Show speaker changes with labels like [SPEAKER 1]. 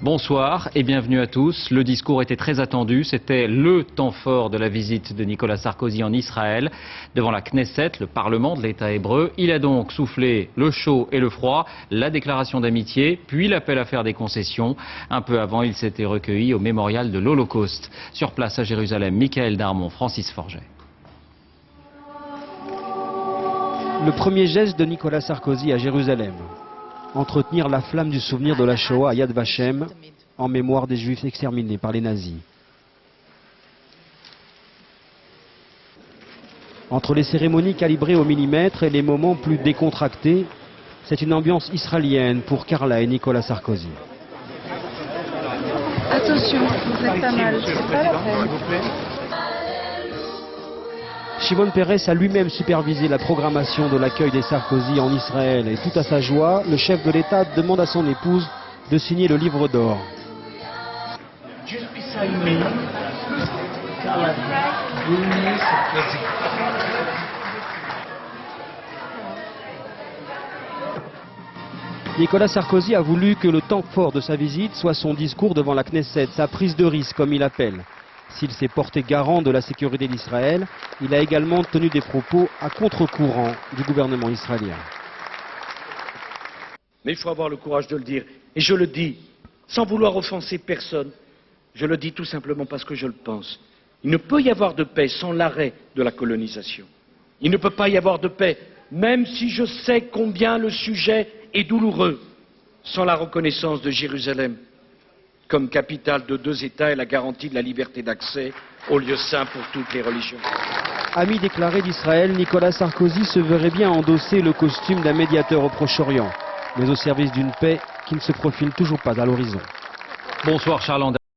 [SPEAKER 1] Bonsoir et bienvenue à tous. Le discours était très attendu. C'était le temps fort de la visite de Nicolas Sarkozy en Israël, devant la Knesset, le Parlement de l'État hébreu. Il a donc soufflé le chaud et le froid, la déclaration d'amitié, puis l'appel à faire des concessions. Un peu avant, il s'était recueilli au mémorial de l'Holocauste. Sur place à Jérusalem, Michael Darmon, Francis Forget.
[SPEAKER 2] Le premier geste de Nicolas Sarkozy à Jérusalem. Entretenir la flamme du souvenir de la Shoah à Yad Vashem, en mémoire des Juifs exterminés par les nazis. Entre les cérémonies calibrées au millimètre et les moments plus décontractés, c'est une ambiance israélienne pour Carla et Nicolas Sarkozy.
[SPEAKER 3] Attention, vous faites pas mal, c'est pas la peine.
[SPEAKER 2] Shimon Peres a lui-même supervisé la programmation de l'accueil des Sarkozy en Israël et tout à sa joie, le chef de l'État demande à son épouse de signer le livre d'or.
[SPEAKER 4] Just beside me, Carla, Williams Sarkozy.
[SPEAKER 2] Nicolas Sarkozy a voulu que le temps fort de sa visite soit son discours devant la Knesset, sa prise de risque comme il appelle. S'il s'est porté garant de la sécurité d'Israël, il a également tenu des propos à contre-courant du gouvernement israélien.
[SPEAKER 5] Mais il faut avoir le courage de le dire. Et je le dis, sans vouloir offenser personne, je le dis tout simplement parce que je le pense. Il ne peut y avoir de paix sans l'arrêt de la colonisation. Il ne peut pas y avoir de paix, même si je sais combien le sujet est douloureux, sans la reconnaissance de Jérusalem comme capitale de deux États et la garantie de la liberté d'accès aux lieux saints pour toutes les religions.
[SPEAKER 2] Ami déclaré d'Israël, Nicolas Sarkozy se verrait bien endosser le costume d'un médiateur au Proche-Orient, mais au service d'une paix qui ne se profile toujours pas à l'horizon.
[SPEAKER 1] Bonsoir Charles.